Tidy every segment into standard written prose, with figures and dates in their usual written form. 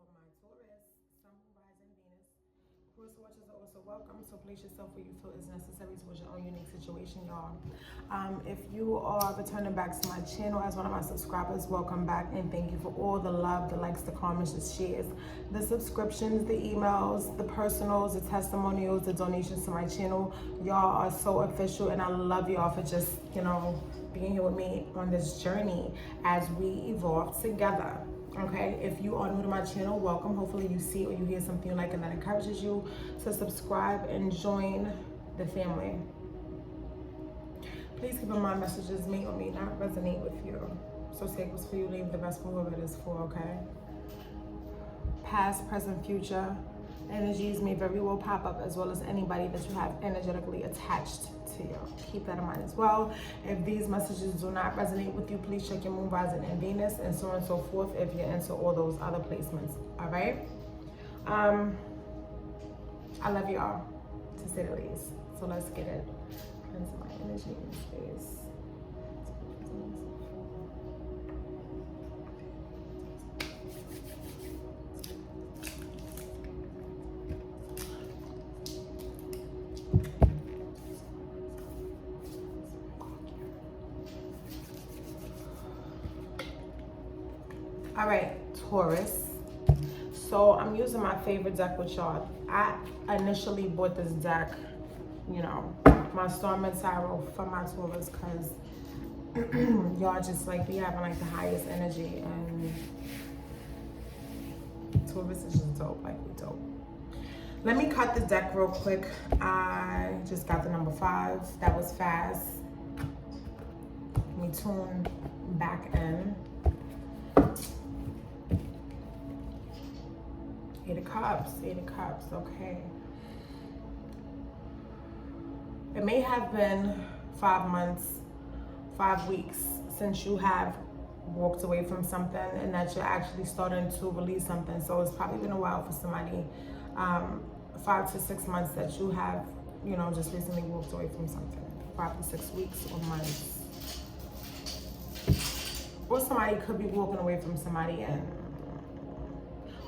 for my Taurus, Sun, Rising, Venus. Cross watchers are also welcome, so place yourself where you feel is necessary towards your own unique situation, y'all. If you are returning back to my channel as one of my subscribers, welcome back and thank you for all the love, the likes, the comments, the shares, the subscriptions, the emails, the personals, the testimonials, the donations to my channel. Y'all are so official and I love y'all for just, being here with me on this journey as we evolve together. Okay, if you are new to my channel, welcome. Hopefully you see or you hear something you like and that encourages you to subscribe and join the family. Please keep in mind messages may or may not resonate with you. So take what's for you, leave the rest for whoever it is for, okay? Past, present, future energies may very well pop up, as well as anybody that you have energetically attached to you. Keep that in mind as well. If these messages do not resonate with you, please check your moon, rising, and Venus, and so on and so forth if you're into all those other placements. All right. I love y'all, to say the least. So let's get it. Cleanse my energy in space. All right, Taurus. So I'm using my favorite deck with y'all. I initially bought this deck, my Storm and Tarot for my Taurus because y'all just be having the highest energy, and Taurus is just dope, we dope. Let me cut the deck real quick. I just got the number 5. That was fast. Let me tune back in. 8 of Cups, 8 of Cups, okay. It may have been 5 months, 5 weeks since you have walked away from something and that you're actually starting to release something. So it's probably been a while for somebody, 5 to 6 months that you have, just recently walked away from something. 5 to 6 weeks or months. Or somebody could be walking away from somebody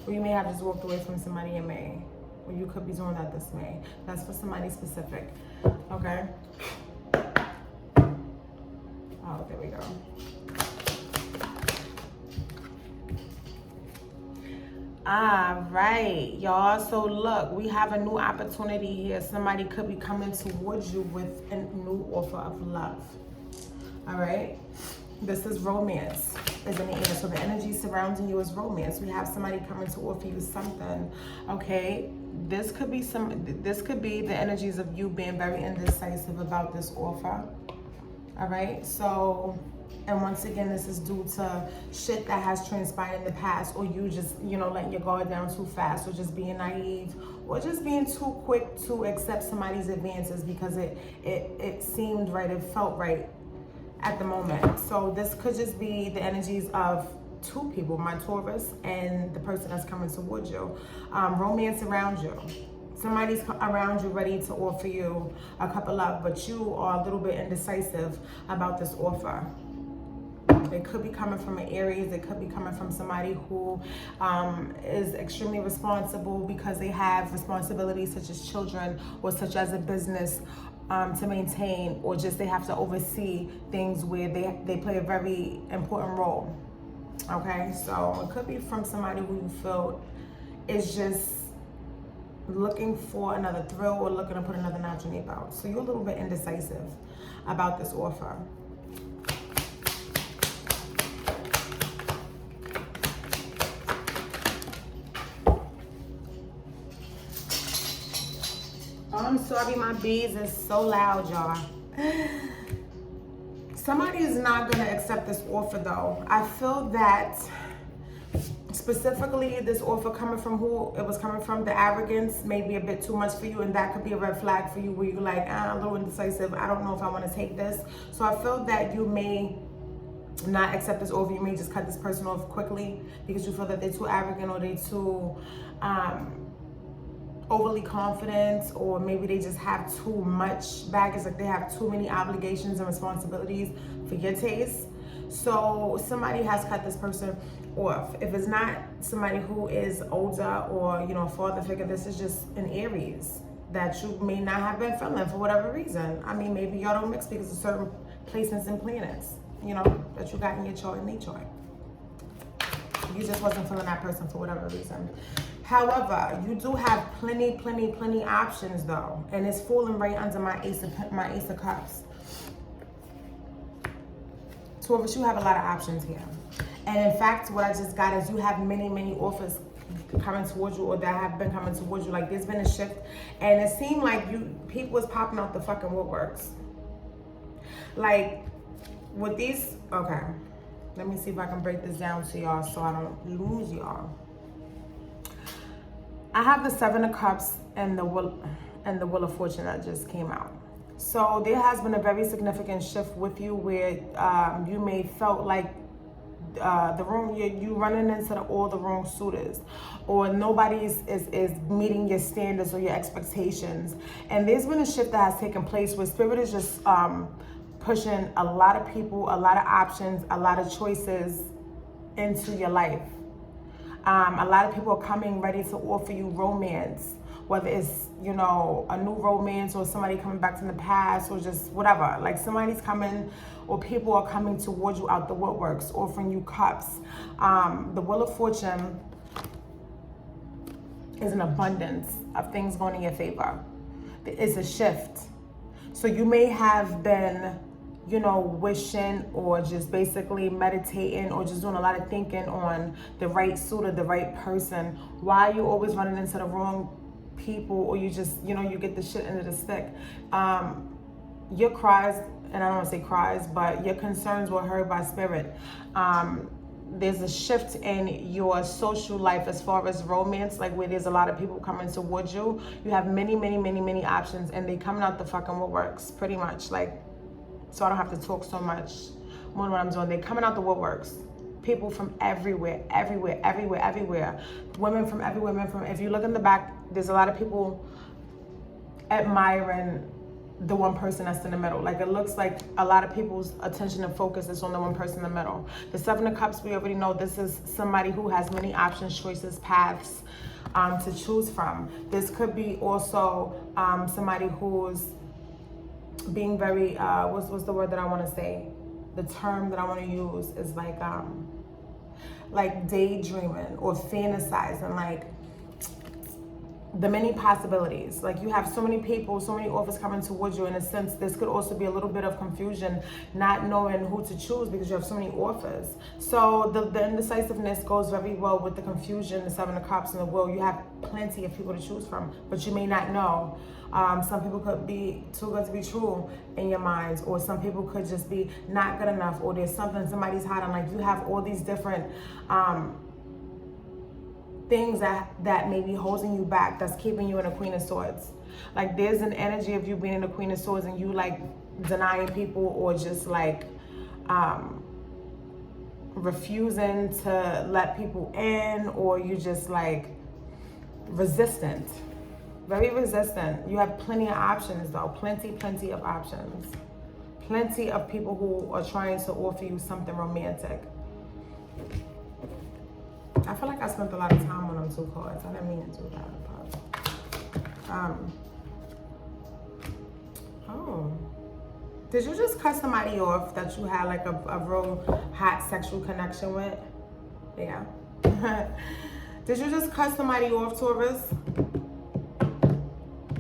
or you may have just walked away from somebody in May. Or you could be doing that this May. That's for somebody specific. Okay? Oh, there we go. All right, y'all. So look, we have a new opportunity here. Somebody could be coming towards you with a new offer of love. All right? This is romance. Is in the air. So the energy surrounding you is romance. We have somebody coming to offer you something. Okay, this could be the energies of you being very indecisive about this offer. All right, so, and once again, this is due to shit that has transpired in the past, or you just letting your guard down too fast, or just being naive, or just being too quick to accept somebody's advances because it seemed right, it felt right at the moment. So this could just be the energies of 2 people, my Taurus and the person that's coming towards you. Romance around you. Somebody's around you ready to offer you a cup of love, but you are a little bit indecisive about this offer. It could be coming from an Aries. It could be coming from somebody who is extremely responsible because they have responsibilities such as children or such as a business to maintain, or just they have to oversee things where they play a very important role. Okay, so it could be from somebody who you feel is just looking for another thrill or looking to put another notch in their belt. So you're a little bit indecisive about this offer. I'm sorry, my bees is so loud, y'all. Somebody is not gonna accept this offer though. I feel that specifically this offer coming from who it was coming from, the arrogance may be a bit too much for you, and that could be a red flag for you where you're like, I'm a little indecisive. I don't know if I wanna take this. So I feel that you may not accept this offer. You may just cut this person off quickly because you feel that they're too arrogant, or they're too overly confident, or maybe they just have too much baggage, they have too many obligations and responsibilities for your taste. So somebody has cut this person off. If it's not somebody who is older or, you know, father figure, this is just an Aries that you may not have been feeling for whatever reason. I mean, maybe y'all don't mix because of certain placements and planets, you know, that you got in your chart and their chart. You just wasn't feeling that person for whatever reason. However, you do have plenty options though, and it's falling right under my Ace of Cups. Taurus, you have a lot of options here. And in fact, what I just got is you have many offers coming towards you, or that have been coming towards you. Like there's been a shift, and it seemed like people was popping out the fucking woodworks. Like with these, okay, let me see if I can break this down to y'all so I don't lose y'all. I have the Seven of Cups and the Wheel of Fortune that just came out. So there has been a very significant shift with you where you may felt like the wrong, you running into all the wrong suitors, or nobody is meeting your standards or your expectations. And there's been a shift that has taken place where Spirit is just pushing a lot of people, a lot of options, a lot of choices into your life. A lot of people are coming ready to offer you romance, whether it's, you know, a new romance or somebody coming back from the past or just whatever. Like somebody's coming, or people are coming towards you out the woodworks, offering you cups. The Wheel of Fortune is an abundance of things going in your favor. It's a shift. So you may have been, you know, wishing or just basically meditating or just doing a lot of thinking on the right suitor, the right person. Why are you always running into the wrong people, or you just, you know, you get the shit into the stick? Your cries, and I don't want to say cries, but your concerns were heard by Spirit. There's a shift in your social life as far as romance, like where there's a lot of people coming towards you. You have many options, and they coming out the fucking woodworks, pretty much. Like, so I don't have to talk so much more than what I'm doing. They're coming out the woodworks. People from everywhere. Women from everywhere. If you look in the back, there's a lot of people admiring the one person that's in the middle. Like it looks like a lot of people's attention and focus is on the one person in the middle. The Seven of Cups, we already know this is somebody who has many options, choices, paths to choose from. This could be also somebody who's being very, what's the word that I want to say? The term that I want to use is like daydreaming or fantasizing, like the many possibilities. Like you have so many people, so many offers coming towards you. In a sense, this could also be a little bit of confusion, not knowing who to choose because you have so many offers. So the indecisiveness goes very well with the confusion, the Seven of Cups and the Wheel. You have plenty of people to choose from, but you may not know. Some people could be too good to be true in your minds, or some people could just be not good enough, or there's something somebody's hiding. Like you have all these different things that may be holding you back, that's keeping you in a Queen of Swords. Like there's an energy of you being in a Queen of Swords and you like denying people, or just like refusing to let people in, or you just like resistant, very resistant. You have plenty of options though, plenty of options. Plenty of people who are trying to offer you something romantic. I feel like I spent a lot of time on them two cards. I didn't mean to do that. Oh. Did you just cut somebody off that you had like a real hot sexual connection with? Yeah. Did you just cut somebody off, Taurus?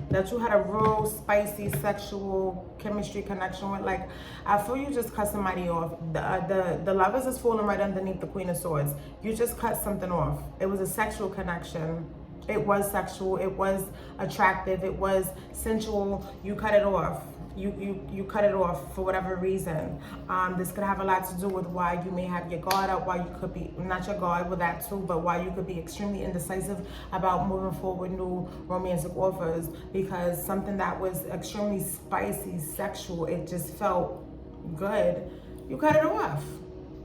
That you had a real spicy sexual chemistry connection with? Like, I feel you just cut somebody off. The Lovers is falling right underneath the Queen of Swords. You just cut something off. It was a sexual connection. It was sexual. It was attractive. It was sensual. You cut it off. You cut it off for whatever reason. This could have a lot to do with why you may have your guard up, why you could be, not your guard with that too, but why you could be extremely indecisive about moving forward with new romantic offers, because something that was extremely spicy, sexual, it just felt good. You cut it off.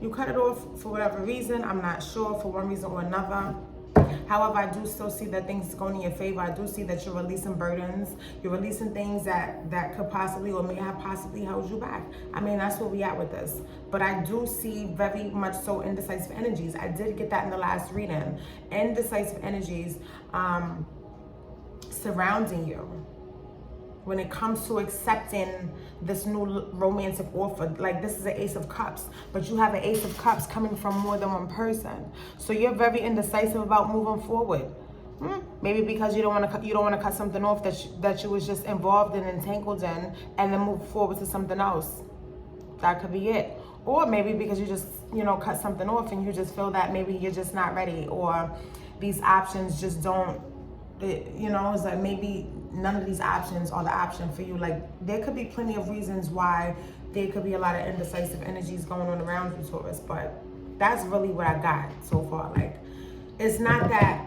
You cut it off for whatever reason. I'm not sure, for one reason or another. However, I do still see that things is going in your favor. I do see that you're releasing burdens. You're releasing things that could possibly or may have possibly held you back. I mean, that's where we at with this. But I do see very much so indecisive energies. I did get that in the last reading. Indecisive energies surrounding you when it comes to accepting this new romantic offer. Like, this is an Ace of Cups, but you have an Ace of Cups coming from more than one person. So you're very indecisive about moving forward. Maybe because you don't want to cut something off that you was just involved in, entangled in, and then move forward to something else. That could be it. Or maybe because you just, cut something off and you just feel that maybe you're just not ready, or these options just don't, it's like maybe none of these options are the option for you. Like, there could be plenty of reasons why there could be a lot of indecisive energies going on around you, Taurus, but that's really what I got so far. Like, it's not that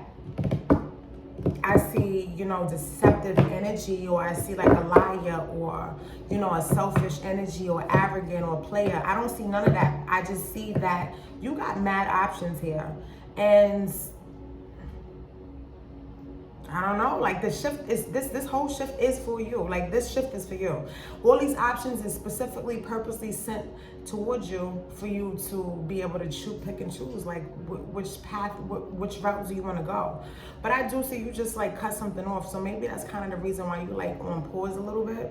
I see, deceptive energy, or I see like a liar, or, a selfish energy, or arrogant, or player. I don't see none of that. I just see that you got mad options here. And I don't know, like, the shift is, this whole shift is for you. Like, this shift is for you. All these options is specifically, purposely sent towards you for you to be able to pick and choose, like, which path, which route do you want to go. But I do see you just, like, cut something off. So maybe that's kind of the reason why you, like, on pause a little bit.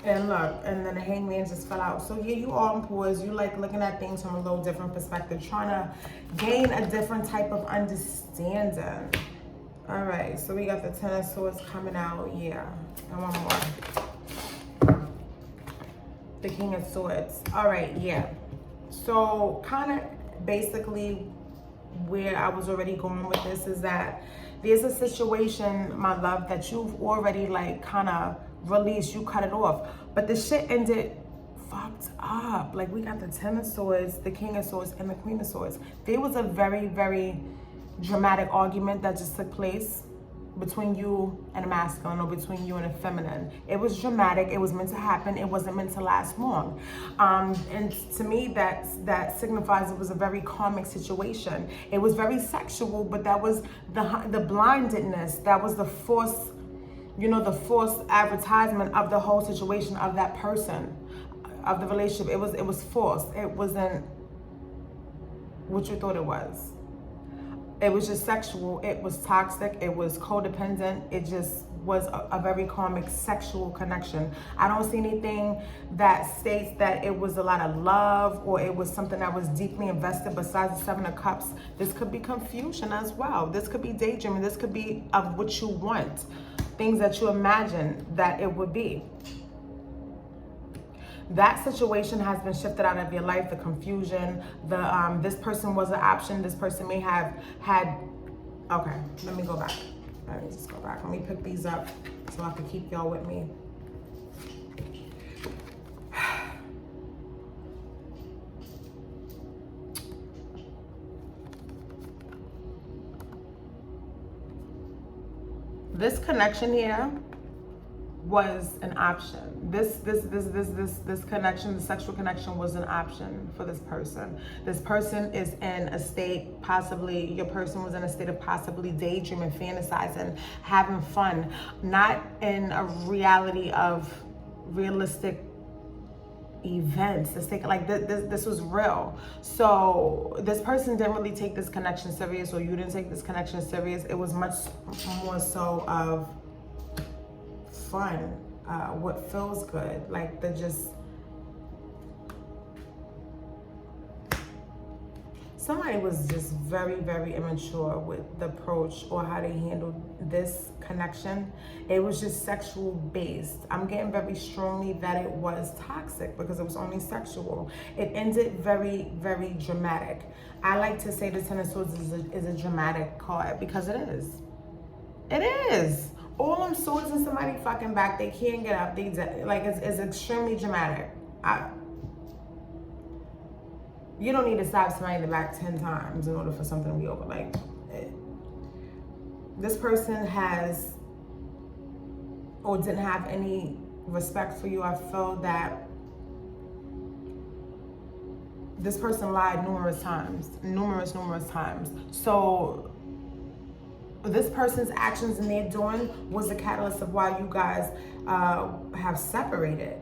And look, and then the Hangman just fell out. So yeah, you are on pause. You like looking at things from a little different perspective, trying to gain a different type of understanding. All right, so we got the Ten of Swords coming out. Yeah, and one more. The King of Swords. All right, yeah. So kind of basically where I was already going with this is that there's a situation, my love, that you've already like kind of released. You cut it off, but the shit ended fucked up. Like, we got the Ten of Swords, the King of Swords, and the Queen of Swords. There was a very, very dramatic argument that just took place between you and a masculine, or between you and a feminine. It was dramatic. It was meant to happen. It wasn't meant to last long. And to me, that signifies it was a very karmic situation. It was very sexual, but that was the blindedness. That was the force, the forced advertisement of the whole situation, of that person, of the relationship. It was forced. It wasn't what you thought it was. It was just sexual. It was toxic. It was codependent. It just was a very karmic sexual connection. I don't see anything that states that it was a lot of love, or it was something that was deeply invested besides the Seven of Cups. This could be confusion as well. This could be daydreaming. This could be of what you want, things that you imagine that it would be. That situation has been shifted out of your life. The confusion, this person was an option. This person may have had, okay, let me go back. Let me just go back. Let me pick these up so I can keep y'all with me. This connection here was an option. This connection, the sexual connection, was an option for this person. This person is in a state, possibly, your person was in a state of possibly daydreaming, fantasizing, having fun, not in a reality of realistic events. This was real. So this person didn't really take this connection serious, or you didn't take this connection serious. It was much more so of fun, what feels good, like somebody was just very, very immature with the approach or how they handled this connection. It was just sexual based. I'm getting very strongly that it was toxic because it was only sexual. It ended very, very dramatic. I like to say the Ten of Swords is a dramatic card because it is. It is. All them swords in somebody fucking back, they can't get up. It's extremely dramatic. You don't need to stab somebody in the back 10 times in order for something to be over. This person has or didn't have any respect for you. I feel that this person lied numerous times. Numerous times. So this person's actions and their doing was the catalyst of why you guys have separated.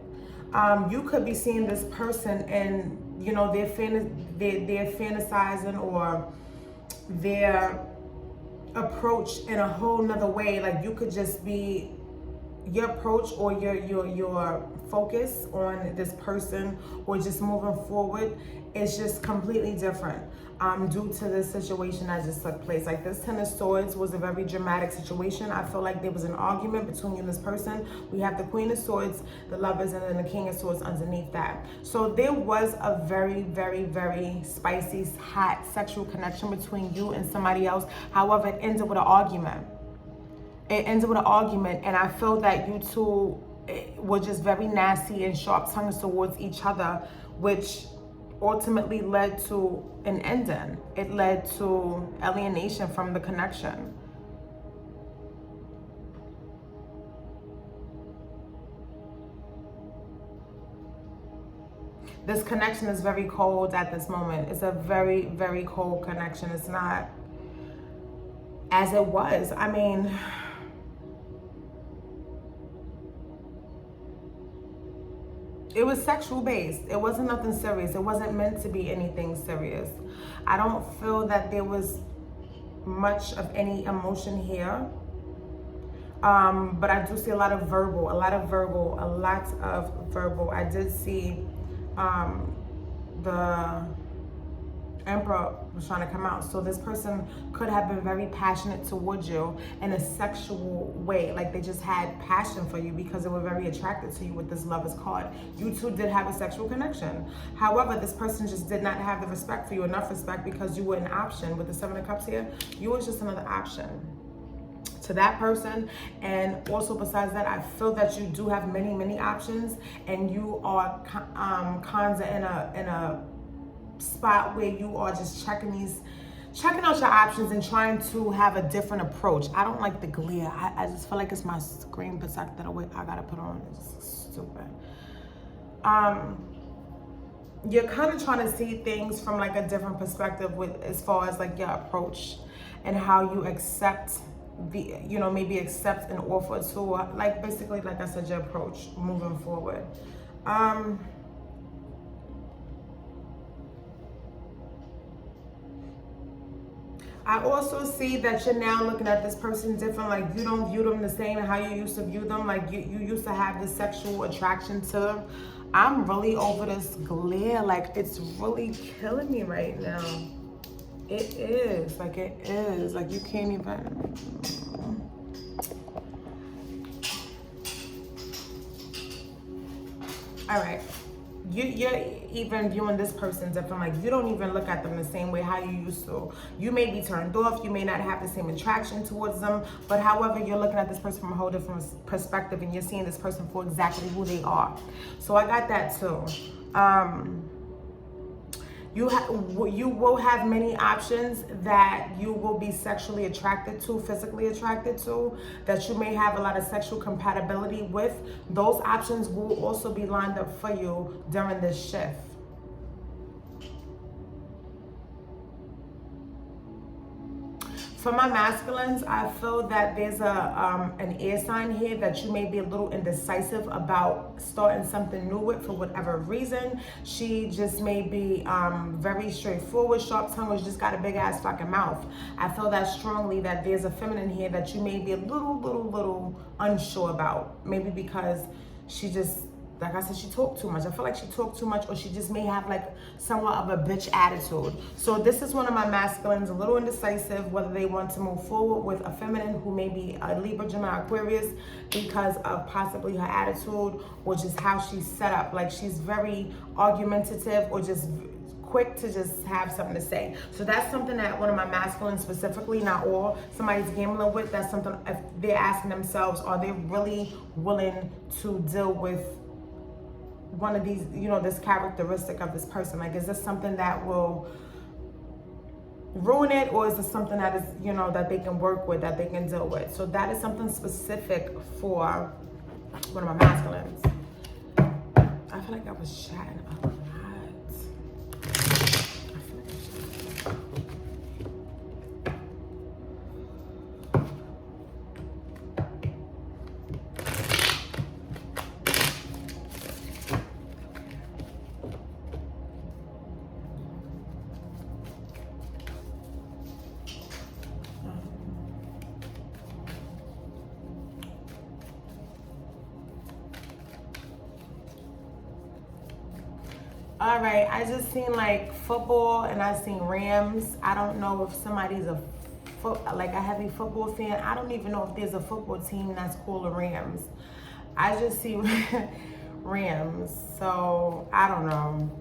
You could be seeing this person and, you know, they're fantasizing or their approach in a whole nother way. Like you could just be, your approach or your focus on this person or just moving forward is just completely different due to this situation that just took place. Like this Ten of Swords was a very dramatic situation. I feel like there was an argument between you and this person. We have the Queen of Swords, the Lovers, and then the King of Swords underneath that. So there was a very spicy, hot sexual connection between you and somebody else. However, it ended with an argument. And I feel that you two were just very nasty and sharp tongues towards each other, which ultimately led to an ending. It led to alienation from the connection. This connection is very cold at this moment. It's a very cold connection. It's not as it was. I mean, it was sexual based. It wasn't nothing serious. It wasn't meant to be anything serious. I don't feel that there was much of any emotion here. But I do see a lot of verbal. I did see the Emperor was trying to come out. So this person could have been very passionate towards you in a sexual way. Like they just had passion for you because they were very attracted to you with this Lover's card. You two did have a sexual connection. However, this person just did not have the respect for you, enough respect, because you were an option. With the Seven of Cups here, you was just another option to that person. And also besides that, I feel that you do have many options, and you are kinda in a spot where you are just checking out your options and trying to have a different approach. I don't like the glare. I just feel like it's my screen protector that I gotta put on. It's stupid. You're kind of trying to see things from like a different perspective with as far as like your approach and how you accept the, you know, maybe accept an offer to, like basically, like I said, your approach moving forward. I also see that you're now looking at this person different. Like you don't view them the same how you used to view them. Like you used to have this sexual attraction to them. I'm really over this glare. Like it's really killing me right now. It is. Like it is. Like you can't even. All right. You're even viewing this person different. Like you don't even look at them the same way how you used to. You may be turned off. You may not have the same attraction towards them. But however, you're looking at this person from a whole different perspective, and you're seeing this person for exactly who they are. So I got that too. You will have many options that you will be sexually attracted to, physically attracted to, that you may have a lot of sexual compatibility with. Those options will also be lined up for you during this shift. For my masculines, I feel that there's an air sign here that you may be a little indecisive about starting something new with for whatever reason. She just may be very straightforward, sharp-tongued, or just got a big-ass fucking mouth. I feel that strongly that there's a feminine here that you may be a little unsure about. Maybe because she just, like I said, she talked too much. I feel like she talked too much, or she just may have like somewhat of a bitch attitude. So this is one of my masculines, a little indecisive, whether they want to move forward with a feminine who may be a Libra, Gemini, Aquarius, because of possibly her attitude or just how she's set up. Like she's very argumentative or just quick to just have something to say. So that's something that one of my masculines specifically, not all, somebody's gambling with. That's something, if they're asking themselves, are they really willing to deal with one of these, you know, this characteristic of this person? Like, is this something that will ruin it, or is this something that is, you know, that they can work with, that they can deal with? So that is something specific for one of my masculines. I feel like I was chatting a lot. All right, I just seen like football and I seen Rams. I don't know if somebody's a like a heavy football fan. I don't even know if there's a football team that's called the Rams. I just see Rams, so I don't know.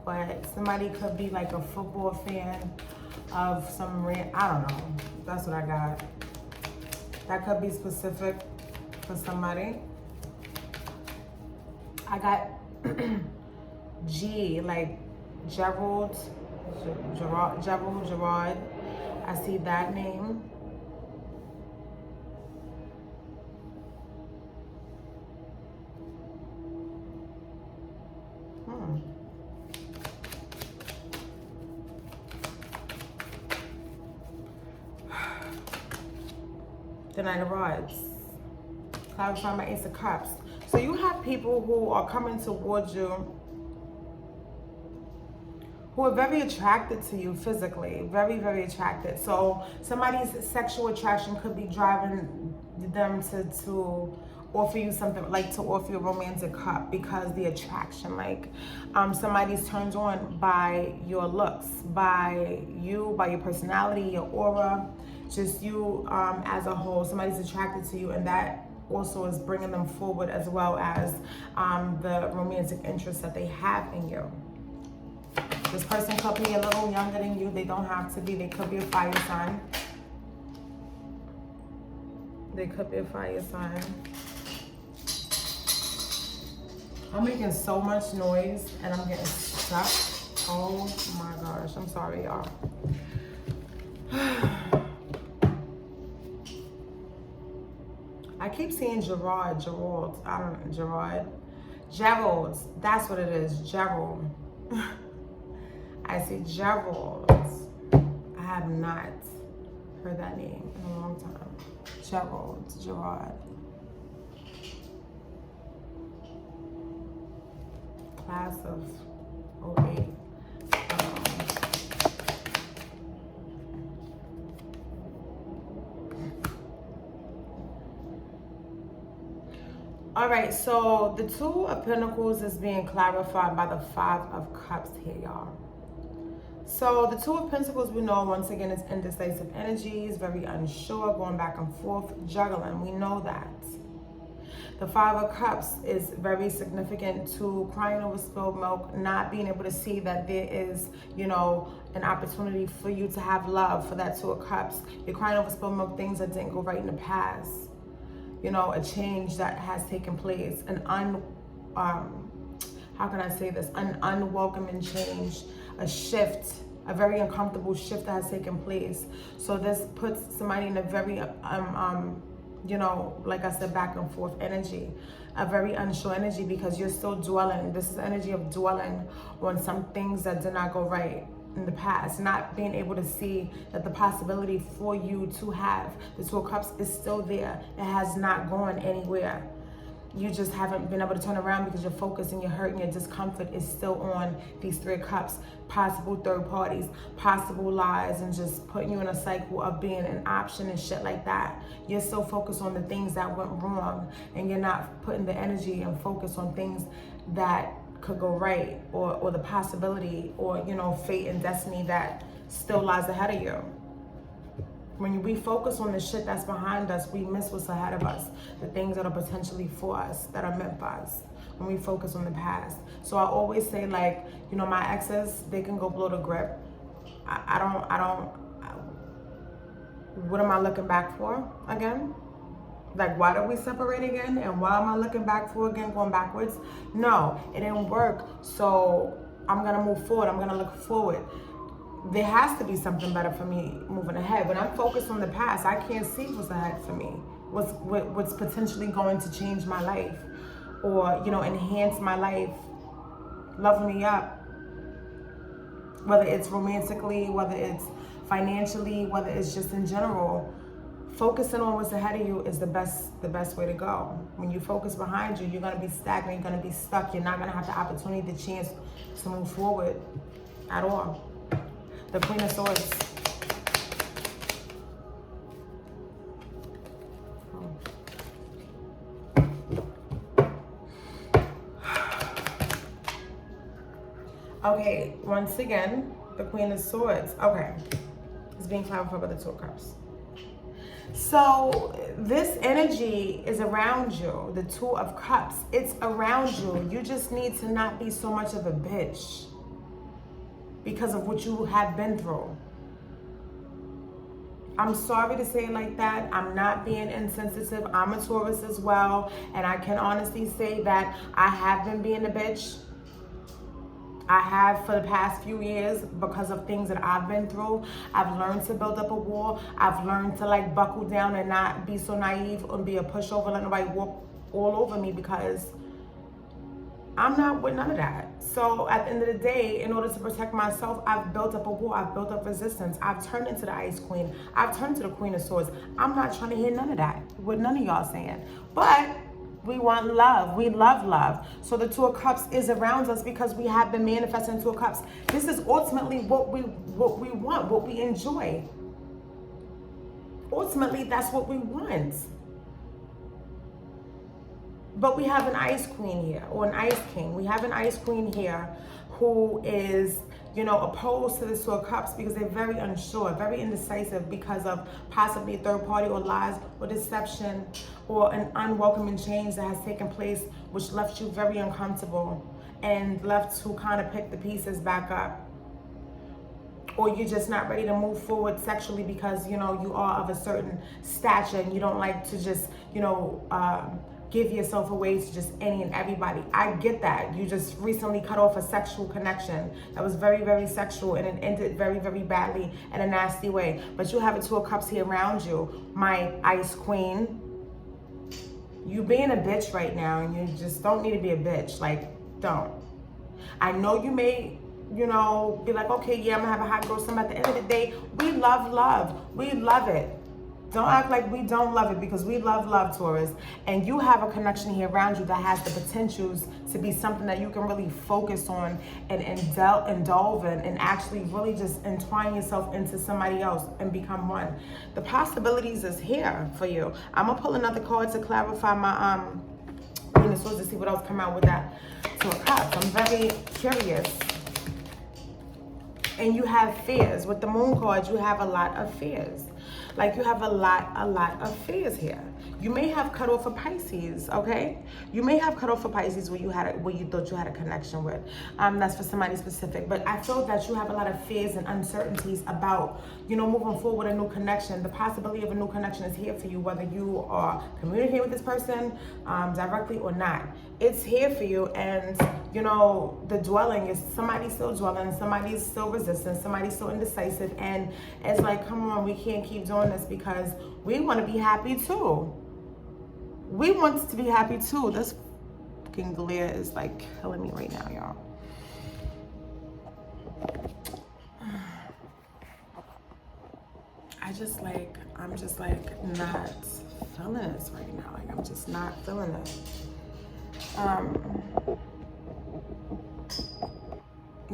But somebody could be like a football fan of some I don't know. That's what I got. That could be specific for somebody. I got G, like Gerald. I see that name. The Knight of Rods. Clarify my Ace of Cups. So you have people who are coming towards you who are very attracted to you physically, very, very attracted. So somebody's sexual attraction could be driving them to offer you something, like to offer you a romantic cup, because the attraction, like somebody's turned on by your looks, by you, by your personality, your aura, just you as a whole. Somebody's attracted to you, and that also is bringing them forward, as well as the romantic interest that they have in you. This person could be a little younger than you. They don't have to be. They could be a fire sign. They could be a fire sign. I'm making so much noise and I'm getting stuck. Oh my gosh. I'm sorry, y'all. I keep seeing Gerald. I don't know. Gerald. That's what it is. Gerald. I see Gerald. I have not heard that name in a long time. Gerard. Class of 08. All right, so the Two of Pentacles is being clarified by the Five of Cups here, y'all. So the Two of Pentacles, we know, once again, is indecisive energies, very unsure, going back and forth, juggling. We know that. The Five of Cups is very significant to crying over spilled milk, not being able to see that there is, you know, an opportunity for you to have love for that Two of Cups. You're crying over spilled milk, things that didn't go right in the past. You know, a change that has taken place, an how can I say this? An unwelcoming change, a shift, a very uncomfortable shift that has taken place. So this puts somebody in a very, you know, like I said, back and forth energy, a very unsure energy, because you're still dwelling. This is energy of dwelling on some things that did not go right in the past, not being able to see that the possibility for you to have the Two of Cups is still there. It has not gone anywhere. You just haven't been able to turn around because your focus and your hurt and your discomfort is still on these Three of Cups, possible third parties, possible lies, and just putting you in a cycle of being an option and shit like that. You're so focused on the things that went wrong, and you're not putting the energy and focus on things that could go right, or the possibility, or, you know, fate and destiny that still lies ahead of you. When we focus on the shit that's behind us, we miss what's ahead of us, the things that are potentially for us, that are meant for us, when we focus on the past. So I always say, like, you know, my exes, they can go blow the grip. I don't, what am I looking back for again? Like, why did we separate again? And why am I looking back for again, going backwards? No, it didn't work. So I'm gonna move forward. I'm gonna look forward. There has to be something better for me moving ahead. When I'm focused on the past, I can't see what's ahead for me. What's potentially going to change my life, or, you know, enhance my life, love me up. Whether it's romantically, whether it's financially, whether it's just in general. Focusing on what's ahead of you is the best way to go. When you focus behind you, you're gonna be stagnant, you're gonna be stuck. You're not gonna have the opportunity, the chance to move forward at all. The Queen of Swords. Okay, once again, the Queen of Swords. Okay, it's being clarified by the Two of Cups. So this energy is around you, the Two of Cups. It's around you. You just need to not be so much of a bitch because of what you have been through. I'm sorry to say it like that. I'm not being insensitive. I'm a Taurus as well. And I can honestly say that I have been being a bitch. I have for the past few years because of things that I've been through. I've learned to build up a wall. I've learned to like buckle down and not be so naive and be a pushover, let nobody walk all over me, because I'm not with none of that. So at the end of the day, in order to protect myself, I've built up a wall. I've built up resistance. I've turned into the Ice Queen. I've turned to the Queen of Swords. I'm not trying to hear none of that, what none of y'all saying. But we want love. We love love. So the Two of Cups is around us because we have been manifesting Two of Cups. This is ultimately what we want, what we enjoy. Ultimately, that's what we want. But we have an Ice Queen here, or an Ice King. We have an Ice Queen here who is, you know, opposed to the Two of Cups because they're very unsure, very indecisive because of possibly a third party or lies or deception or an unwelcoming change that has taken place, which left you very uncomfortable and left to kind of pick the pieces back up. Or you're just not ready to move forward sexually because, you know, you are of a certain stature and you don't like to just, you know, give yourself away to just any and everybody. I get that. You just recently cut off a sexual connection that was very, very sexual, and it ended very, very badly in a nasty way. But you have a Two of Cups here around you, my Ice Queen. You being a bitch right now, and you just don't need to be a bitch. Like, don't. I know you may, you know, be like, okay, yeah, I'm gonna have a hot girl summer. At the end of the day, we love love. We love it. Don't act like we don't love it, because we love love, Taurus. And you have a connection here around you that has the potentials to be something that you can really focus on and delve in and actually really just entwine yourself into somebody else and become one. The possibilities is here for you. I'm gonna pull another card to clarify my Queen of Swords to see what else come out with that Two of Cups. I'm very curious. And you have fears. With the Moon card, you have a lot of fears. Like, you have a lot of fears here. You may have cut off a Pisces, okay? You may have cut off a Pisces where you thought you had a connection with. That's for somebody specific. But I feel that you have a lot of fears and uncertainties about, you know, moving forward, a new connection. The possibility of a new connection is here for you, whether you are communicating with this person directly or not. It's here for you, and you know, the dwelling is somebody's still dwelling, somebody's still resistant, somebody's still indecisive, and it's like, come on, we can't keep doing this because we want to be happy too. We want to be happy too. This fucking glare is like killing me right now, y'all. I'm just like not feeling this right now. Like, I'm just not feeling it.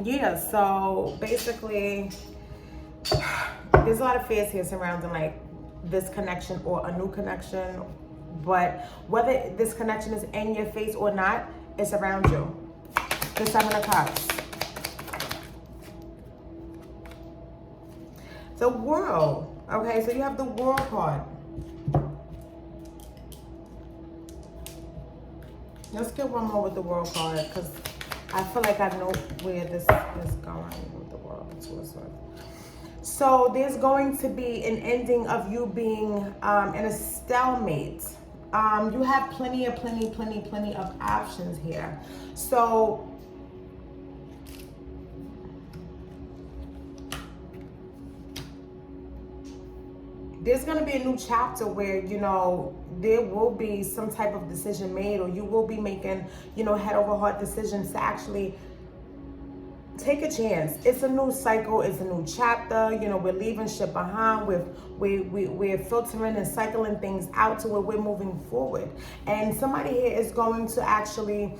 Yeah, so basically there's a lot of fears here surrounding like this connection or a new connection, but whether this connection is in your face or not, it's around you. The Seven of Cups. The World. Okay, so you have the World card. Let's get one more with the World card, because I feel like I know where this is going with the World. So there's going to be an ending of you being in a stalemate. You have plenty of options here. So there's going to be a new chapter where, you know, there will be some type of decision made, or you will be making, you know, head over heart decisions to actually take a chance. It's a new cycle. It's a new chapter. You know, we're leaving shit behind. We're filtering and cycling things out to where we're moving forward. And somebody here is going to actually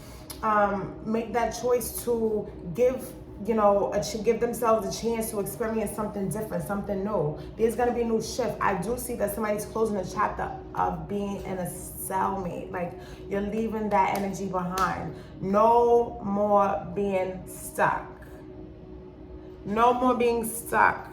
make that choice to give, you know, give themselves a chance to experience something different, something new. There's going to be a new shift. I do see that somebody's closing a chapter of being in a cellmate. Like, you're leaving that energy behind. No more being stuck. No more being stuck.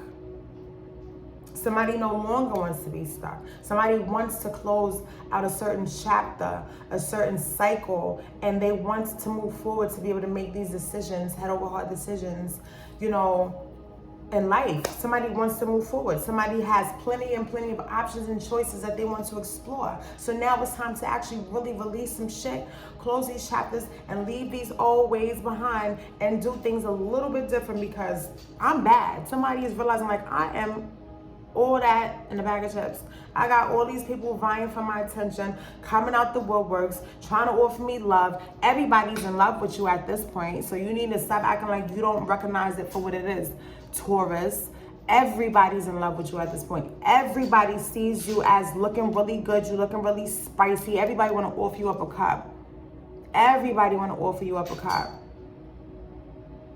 Somebody no longer wants to be stuck. Somebody wants to close out a certain chapter, a certain cycle, and they want to move forward to be able to make these decisions, head over heart decisions, you know, in life. Somebody wants to move forward. Somebody has plenty and plenty of options and choices that they want to explore. So now it's time to actually really release some shit, close these chapters, and leave these old ways behind and do things a little bit different, because I'm bad. Somebody is realizing, like, I am all that in a bag of chips. I got all these people vying for my attention, coming out the woodworks, trying to offer me love. Everybody's in love with you at this point, so you need to stop acting like you don't recognize it for what it is. Taurus, everybody's in love with you at this point. Everybody sees you as looking really good. You're looking really spicy. Everybody want to offer you up a cup. Everybody want to offer you up a cup.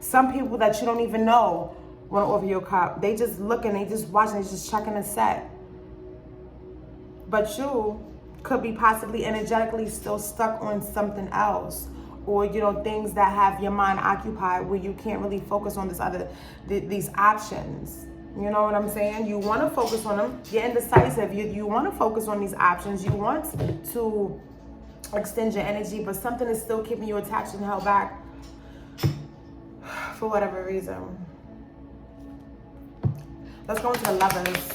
Some people that you don't even know want to offer you a cup. They just looking, they just watching, they just checking the set. But you could be possibly energetically still stuck on something else, or, you know, things that have your mind occupied where you can't really focus on these options. You know what I'm saying? You want to focus on them. You're indecisive. You want to focus on these options. You want to extend your energy, but something is still keeping you attached and held back for whatever reason. Let's go into the Lovers.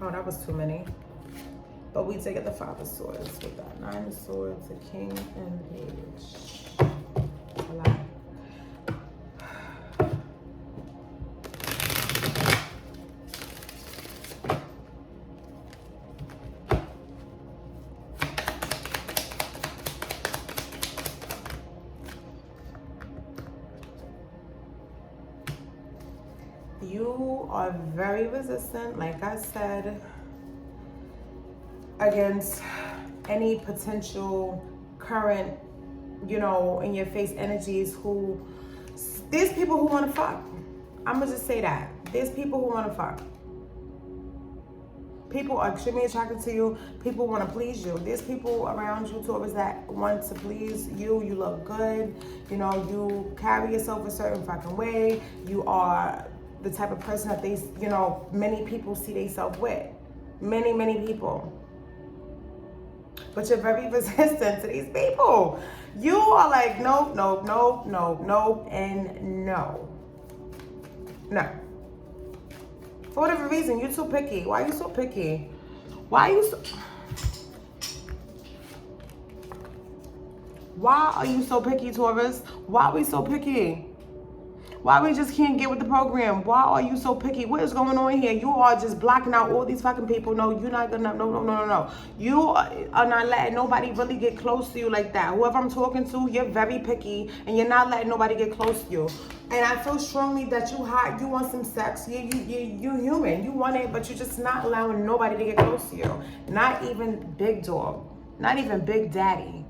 Oh, that was too many. But we take it the Five of Swords with that. Nine of Swords, the King, and the Page. A lot. You are very resistant, like I said, against any potential current, you know, in your face energies. There's people who want to fuck. I'm gonna just say that. There's people who want to fuck. People are extremely attracted to you. People want to please you. There's people around you, Taurus, that want to please you. You look good. You know, you carry yourself a certain fucking way. You are the type of person that they, you know, many people see themselves with. Many people. But you're very resistant to these people. You are like, nope, and no. No. For whatever reason, you're too picky. Why are you so picky? Why are you so picky, Taurus? Why are we so picky? Why we just can't get with the program? Why are you so picky? What is going on here? You are just blocking out all these fucking people. No, you're not gonna, no. You are not letting nobody really get close to you like that. Whoever I'm talking to, you're very picky, and you're not letting nobody get close to you. And I feel strongly that you want some sex. You human. You want it, but you're just not allowing nobody to get close to you. Not even Big Dog. Not even Big Daddy.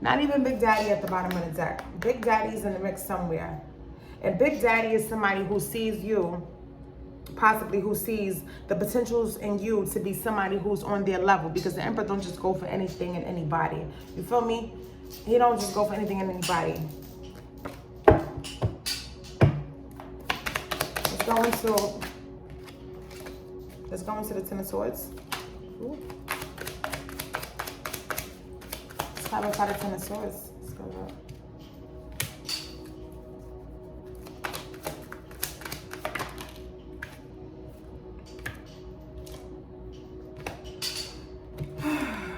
Not even Big Daddy at the bottom of the deck. Big Daddy's in the mix somewhere. And Big Daddy is somebody who sees you, possibly who sees the potentials in you to be somebody who's on their level, because the Emperor don't just go for anything and anybody. You feel me? He don't just go for anything and anybody. Let's go into the Ten of Swords. Ooh. Let's clarify the Ten of Swords. Let's go up.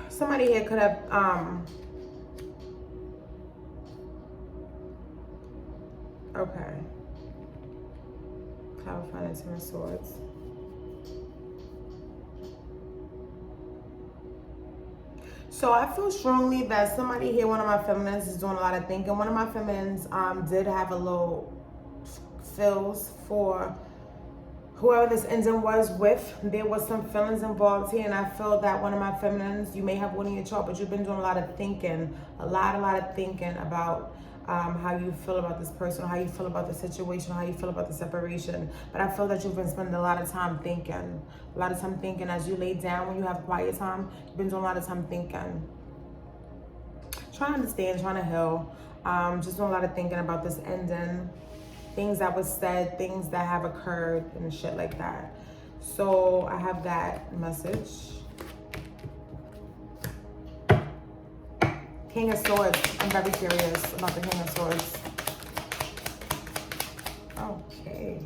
Somebody here could have, okay. Clarifying the Ten of Swords. So I feel strongly that somebody here, one of my feminines, is doing a lot of thinking. One of my feminines did have a little feels for whoever this ending was with. There was some feelings involved here, and I feel that one of my feminines, you may have one in your chart, but you've been doing a lot of thinking, a lot of thinking about how you feel about this person, how you feel about the situation, how you feel about the separation. But I feel that you've been spending a lot of time thinking. A lot of time thinking as you lay down when you have quiet time. You've been doing a lot of time thinking. trying to understand, trying to heal. Just doing a lot of thinking about this ending. Things that was said, things that have occurred, and shit like that. So I have that message. King of Swords. I'm very curious about the King of Swords. Okay.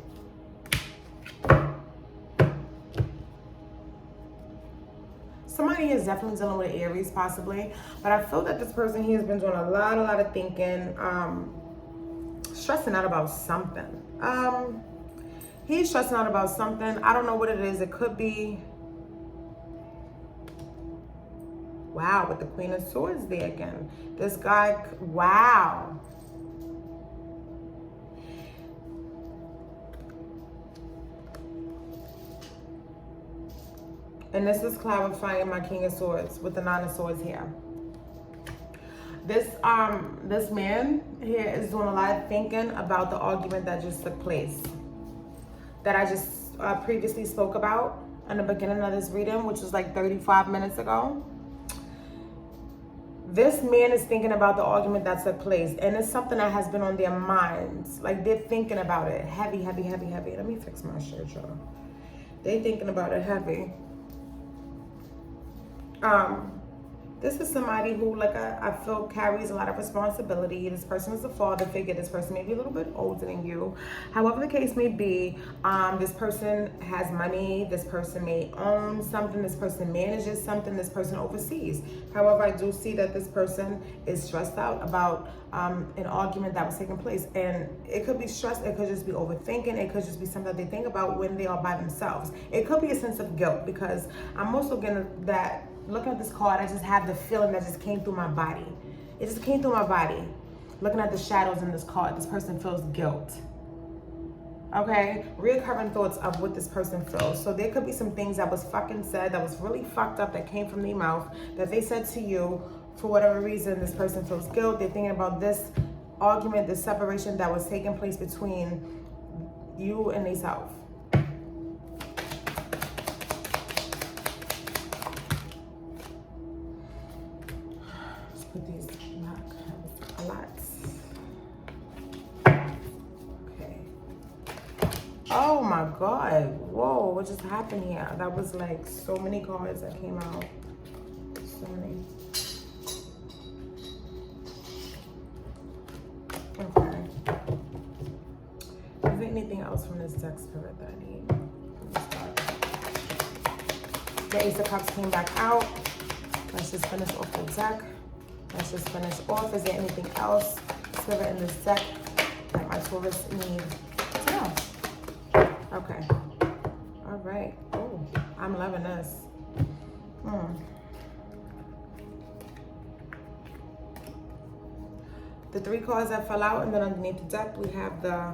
Somebody is definitely dealing with Aries, possibly. But I feel that this person here has been doing a lot of thinking, stressing out about something. He's stressing out about something. I don't know what it is. It could be... Wow, with the Queen of Swords there again. This guy, wow. And this is clarifying my King of Swords with the Nine of Swords here. This man here is doing a lot of thinking about the argument that just took place. That I just previously spoke about in the beginning of this reading, which was like 35 minutes ago. This man is thinking about the argument that took place, and it's something that has been on their minds. Like, they're thinking about it heavy. Let me fix my shirt, y'all. They're thinking about it heavy. This is somebody who, like, I feel carries a lot of responsibility. This person is a father figure. This person may be a little bit older than you. However the case may be, this person has money. This person may own something. This person manages something. This person oversees. However, I do see that this person is stressed out about an argument that was taking place. And it could be stress. It could just be overthinking. It could just be something that they think about when they are by themselves. It could be a sense of guilt, because I'm also getting that... Looking at this card, I just have the feeling that just came through my body. It just came through my body. Looking at the shadows in this card, this person feels guilt. Okay? Reoccurring thoughts of what this person feels. So there could be some things that was fucking said, that was really fucked up, that came from their mouth, that they said to you. For whatever reason, this person feels guilt. They're thinking about this argument, this separation that was taking place between you and themselves. Put these back a lot. Okay. Oh my God. Whoa, what just happened here? That was like so many cards that came out. So many. Okay. Is there anything else from this deck, Spirit, that I need? The Ace of Cups came back out. Let's just finish off the deck. Let's just finish off. Is there anything else, Spirit, in this deck that my Taurus need to know? Okay. All right. Oh, I'm loving this. The 3 cards that fell out, and then underneath the deck, we have the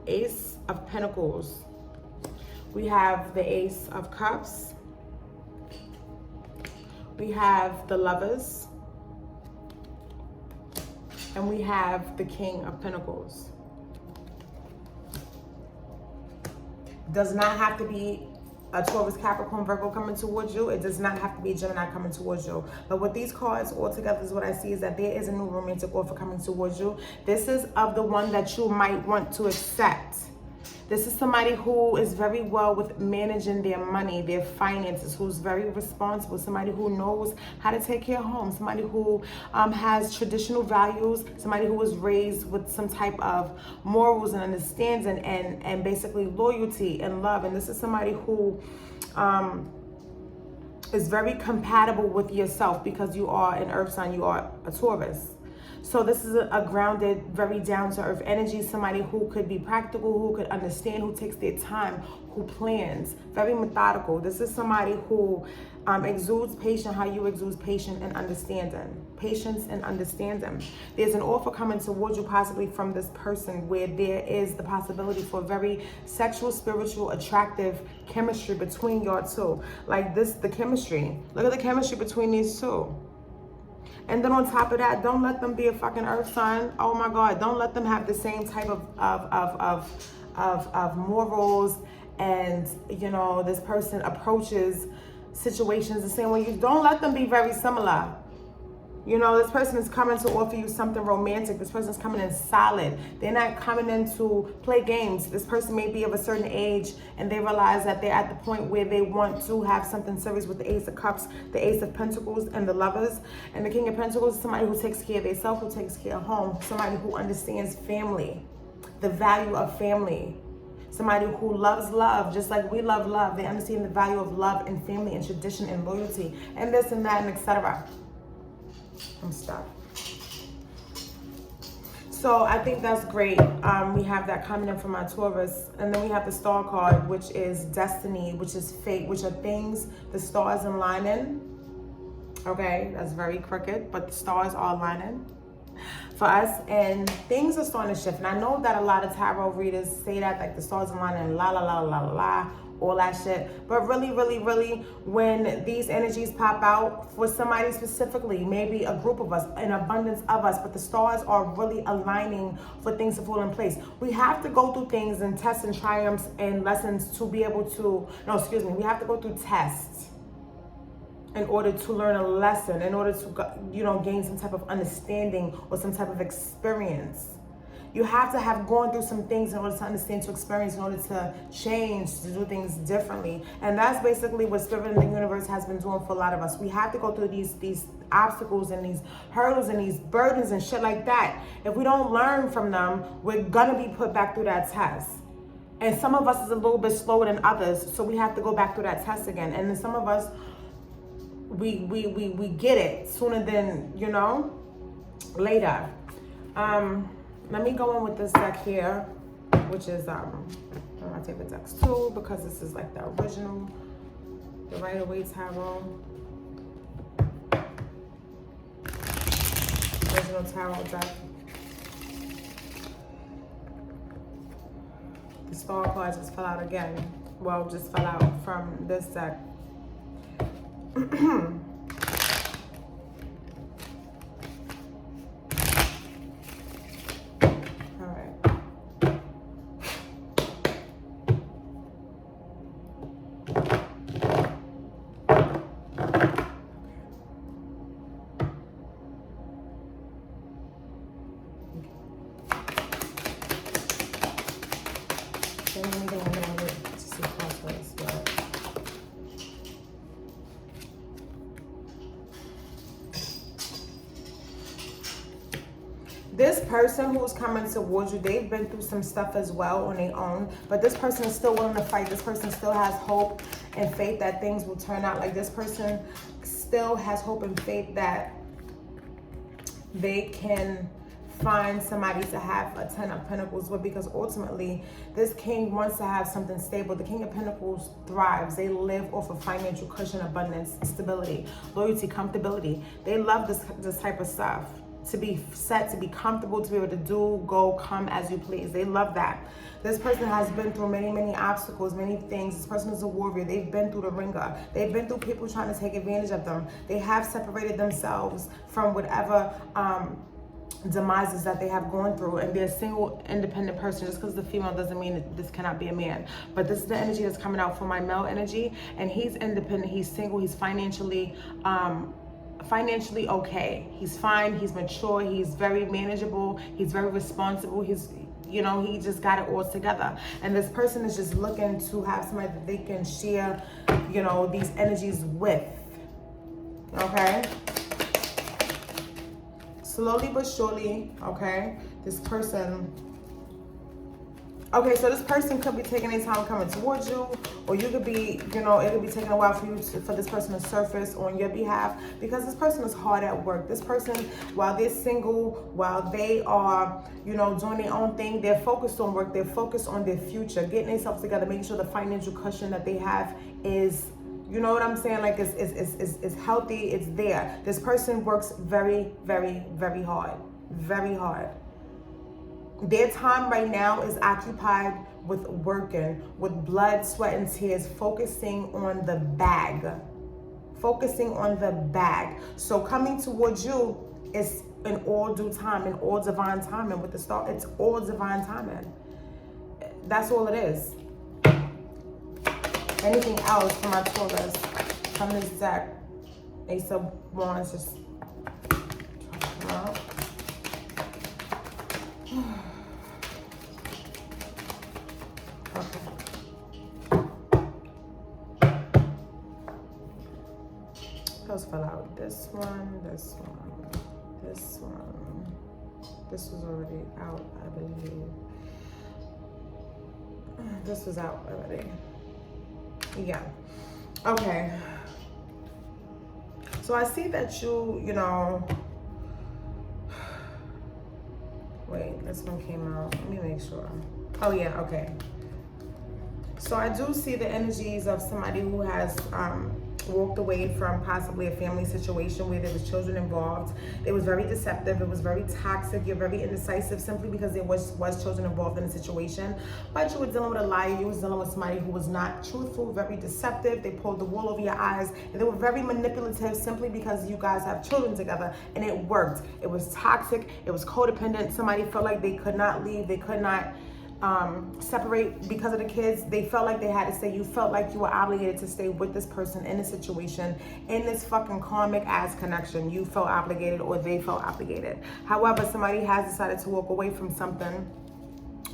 Ace of Pentacles. We have the Ace of Cups. We have the Lovers, and we have the King of Pentacles. Does not have to be a Taurus, Capricorn, Virgo coming towards you. It does not have to be a Gemini coming towards you. But with these cards all together, is what I see is that there is a new romantic offer coming towards you. This is of the one that you might want to accept. This is somebody who is very well with managing their money, their finances, who's very responsible, somebody who knows how to take care of home, somebody who has traditional values, somebody who was raised with some type of morals and understanding and basically loyalty and love. And this is somebody who is very compatible with yourself, because you are an earth sign, you are a Taurus. So this is a grounded, very down-to-earth energy, somebody who could be practical, who could understand, who takes their time, who plans, very methodical. This is somebody who exudes patience, how you exude patience and understanding. Patience and understanding. There's an offer coming towards you, possibly from this person, where there is the possibility for very sexual, spiritual, attractive chemistry between y'all two. Like this, the chemistry. Look at the chemistry between these two. And then on top of that, don't let them be a fucking earth sign. Oh my God, don't let them have the same type of morals, and you know, this person approaches situations the same way. You don't let them be very similar. You know, this person is coming to offer you something romantic. This person is coming in solid. They're not coming in to play games. This person may be of a certain age and they realize that they're at the point where they want to have something serious with the Ace of Cups, the Ace of Pentacles, and the Lovers. And the King of Pentacles is somebody who takes care of themselves, who takes care of home. Somebody who understands family, the value of family. Somebody who loves love, just like we love love. They understand the value of love and family and tradition and loyalty and this and that and etc. I'm stuck. So I think that's great. We have that coming in from our Taurus. And then we have the Star card, which is destiny, which is fate, which are things the stars aligning. Okay, that's very crooked, but the stars are aligning for us, and things are starting to shift. And I know that a lot of tarot readers say that, like the stars aligning, la la la la la la, all that shit. But really, really, really, when these energies pop out for somebody specifically, maybe a group of us, an abundance of us, but the stars are really aligning for things to fall in place. We have to go through things and tests and triumphs and lessons to be able to, we have to go through tests in order to learn a lesson, in order to, you know, gain some type of understanding or some type of experience. You have to have gone through some things in order to understand, to experience, in order to change, to do things differently. And that's basically what Spirit and the universe has been doing for a lot of us. We have to go through these obstacles and these hurdles and these burdens and shit like that. If we don't learn from them, we're gonna be put back through that test. And some of us is a little bit slower than others, so we have to go back through that test again. And then some of us, we get it sooner than, you know, later. Let me go in with this deck here, which is, I'm gonna take the decks too, because this is like the original, the Rider-Waite Tarot. Original tarot deck. The Star card just fell out again. Well, just fell out from this deck. This person who's coming towards you, they've been through some stuff as well on their own, but this person is still willing to fight. This person still has hope and faith that things will turn out. Like, this person still has hope and faith that they can find somebody to have a 10 of Pentacles with, because ultimately this king wants to have something stable. The King of Pentacles thrives. They live off of financial cushion, abundance, stability, loyalty, comfortability. They love this type of stuff. To be set, to be comfortable, to be able to do, go, come as you please. They love that. This person has been through many, many obstacles, many things. This person is a warrior. They've been through the ringer. They've been through people trying to take advantage of them. They have separated themselves from whatever demises that they have gone through, and they're a single independent person. Just because the female doesn't mean that this cannot be a man. But this is the energy that's coming out for my male energy, and he's independent, he's single, he's financially okay. He's fine, he's mature, he's very manageable, he's very responsible, he's, you know, he just got it all together. And this person is just looking to have somebody that they can share, you know, these energies with. Okay? Slowly but surely, okay? This person, okay, so this person could be taking their time coming towards you, or you could be, you know, it could be taking a while for this person to surface on your behalf, because this person is hard at work. This person, while they're single, while they are, you know, doing their own thing, they're focused on work, they're focused on their future, getting themselves together, making sure the financial cushion that they have is, you know what I'm saying, like it's healthy, it's there. This person works very, very, very hard, very hard. Their time right now is occupied with working, with blood, sweat, and tears, focusing on the bag. Focusing on the bag. So coming towards you is in all due time, in all divine timing. With the star, it's all divine timing. That's all it is. Anything else from my Taurus, from this deck, Ace of Wands, just out. Okay. Those fell out. This one, this one, this one. This was already out, I believe. This was out already. Yeah. Okay. So I see that you know, wait, this one came out. Let me make sure. Oh yeah, okay. So I do see the energies of somebody who has walked away from possibly a family situation where there was children involved. It was very deceptive. It was very toxic. You're very indecisive simply because there was children involved in the situation. But you were dealing with a liar. You was dealing with somebody who was not truthful, very deceptive. They pulled the wool over your eyes. And they were very manipulative simply because you guys have children together. And it worked. It was toxic. It was codependent. Somebody felt like they could not leave. They could not separate because of the kids. They felt like they had to stay. You felt like you were obligated to stay with this person in this situation, in this fucking karmic ass connection. You felt obligated, or they felt obligated. However, somebody has decided to walk away from something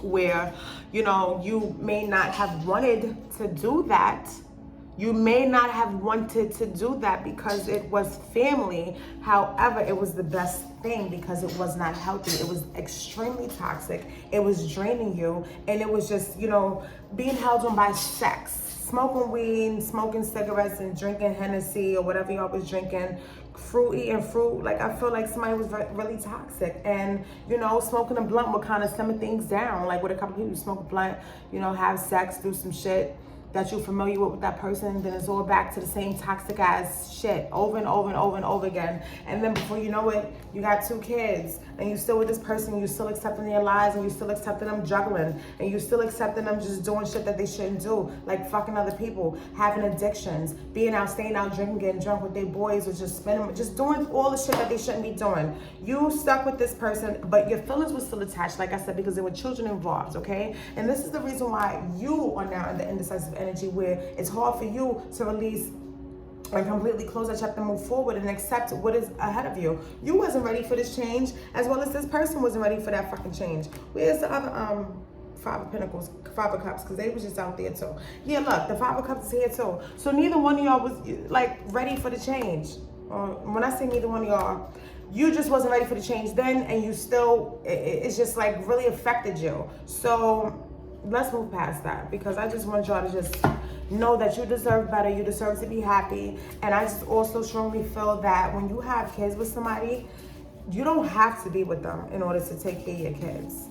where, you know, you may not have wanted to do that. You may not have wanted to do that because it was family. However, it was the best thing because it was not healthy. It was extremely toxic. It was draining you. And it was just, you know, being held on by sex. Smoking weed, smoking cigarettes, and drinking Hennessy or whatever y'all was drinking. Eating fruit. Like, I feel like somebody was really toxic. And, you know, smoking a blunt would kind of simmer things down. Like with a couple people, you smoke a blunt, you know, have sex, do some shit that you're familiar with that person, then it's all back to the same toxic ass shit over and over and over and over again. And then before you know it, you got 2 kids and you still with this person, you still accepting their lies, and you still accepting them juggling, and you still accepting them just doing shit that they shouldn't do, like fucking other people, having addictions, being out, staying out, drinking, getting drunk with their boys, or just spending, just doing all the shit that they shouldn't be doing. You stuck with this person, but your feelings were still attached, like I said, because there were children involved, okay? And this is the reason why you are now in the indecisive energy, where it's hard for you to release and completely close that chapter, move forward and accept what is ahead of you. You wasn't ready for this change, as well as this person wasn't ready for that fucking change. Where's the other 5 of Pentacles, 5 of Cups, because they was just out there too. Yeah, look, the 5 of Cups is here too. So neither one of y'all was like ready for the change. When I say neither one of y'all, you just wasn't ready for the change then, and you still, it's just like really affected you. So let's move past that, because I just want y'all to just know that you deserve better. You deserve to be happy. And I just also strongly feel that when you have kids with somebody, you don't have to be with them in order to take care of your kids.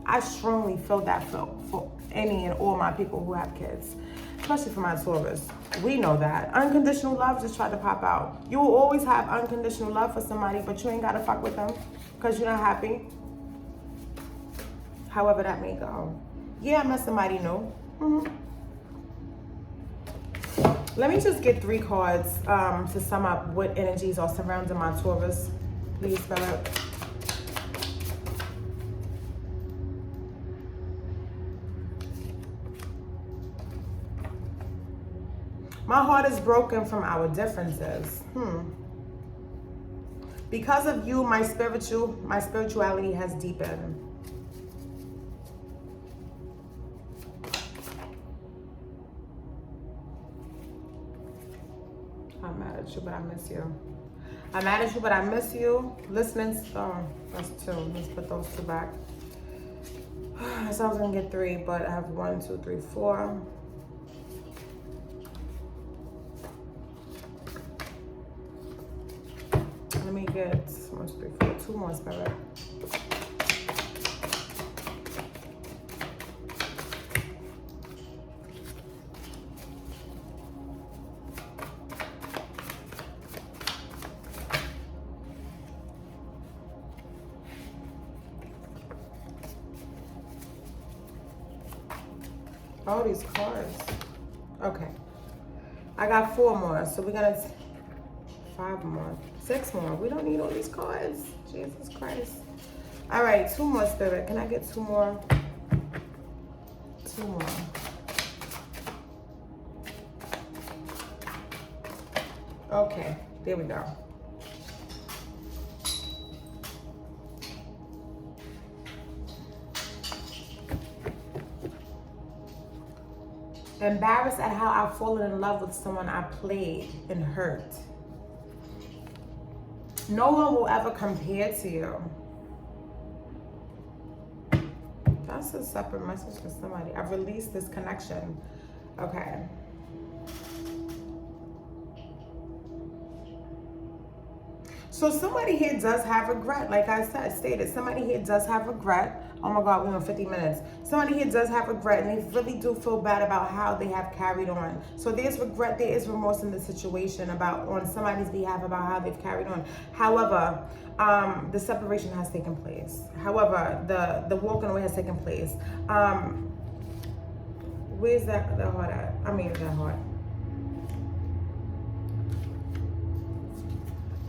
I strongly feel that for any and all my people who have kids, especially for my Taurus. We know that. Unconditional love just tried to pop out. You will always have unconditional love for somebody, but you ain't got to fuck with them because you're not happy. However that may go. Yeah, I met somebody new. Let me just get 3 cards to sum up what energies are surrounding my Taurus. Please, Spirit. My heart is broken from our differences. Because of you, my spirituality has deepened. I'm mad at you, but I miss you. I'm mad at you, but I miss you. Listening, that's 2. Let's put those 2 back. So I was gonna get 3, but I have 1, 2, 3, 4. Let me get 1, 2, 3, 4, 2 more, Spirit. All these cards. Okay. I got 4 more, so we're gonna 5 more, 6 more. We don't need all these cards. Jesus Christ. All right, 2 more, Spirit. Can I get 2 more? 2 more. Okay, there we go. Embarrassed at how I've fallen in love with someone I played and hurt. No one will ever compare to you. That's a separate message for somebody. I've released this connection. Okay. So somebody here does have regret. Like I stated, somebody here does have regret. Oh my God, we're on 50 minutes. Somebody here does have regret, and they really do feel bad about how they have carried on. So there's regret, there is remorse in the situation about, on somebody's behalf, about how they've carried on. However, the separation has taken place. However, the walking away has taken place. Where's the heart at? I mean, the heart.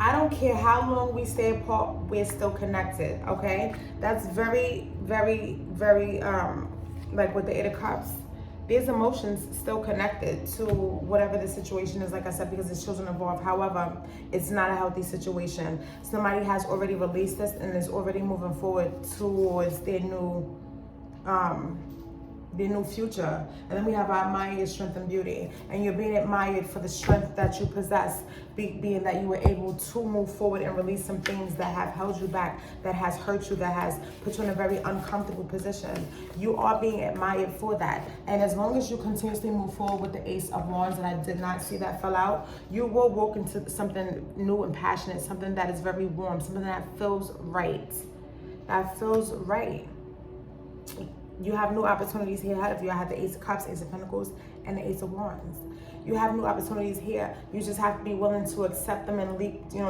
I don't care how long we stay apart, we're still connected, okay? That's very, very, very, like with the Eight of Cups, there's emotions still connected to whatever the situation is, like I said, because it's children involved. However, it's not a healthy situation. Somebody has already released this and is already moving forward towards their new future. And then we have our admired strength and beauty, and you're being admired for the strength that you possess, being that you were able to move forward and release some things that have held you back, that has hurt you, that has put you in a very uncomfortable position. You are being admired for that, and as long as you continuously move forward with the Ace of Wands, and I did not see that fell out, you will walk into something new and passionate, something that is very warm, something that feels right. That feels right. You have new opportunities here ahead of you. I have the Ace of Cups, Ace of Pentacles, and the Ace of Wands. You have new opportunities here. You just have to be willing to accept them and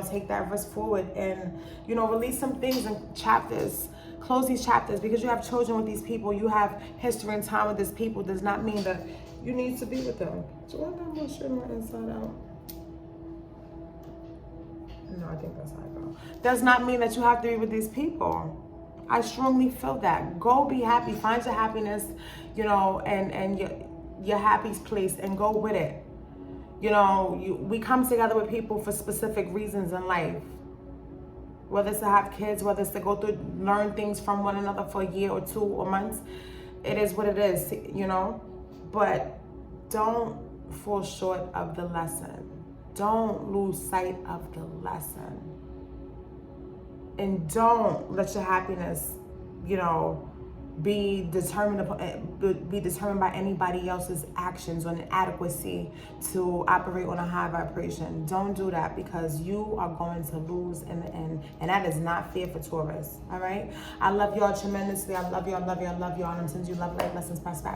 take that risk forward and, release some things and chapters. Close these chapters, because you have children with these people. You have history and time with these people. Does not mean that you need to be with them. Do I got more shit on my inside out? No, I think that's how I go. Does not mean that you have to be with these people. I strongly feel that. Go be happy. Find your happiness, and your happy place, and go with it. We come together with people for specific reasons in life. Whether it's to have kids, whether it's to go through, learn things from one another for a year or 2 or months. It is what it is, But don't fall short of the lesson. Don't lose sight of the lesson. And don't let your happiness, be determined by anybody else's actions or inadequacy to operate on a high vibration. Don't do that, because you are going to lose in the end, and that is not fair for Taurus. All right. I love y'all tremendously. I love y'all. And I'm sending you love, light, blessings, prosperity.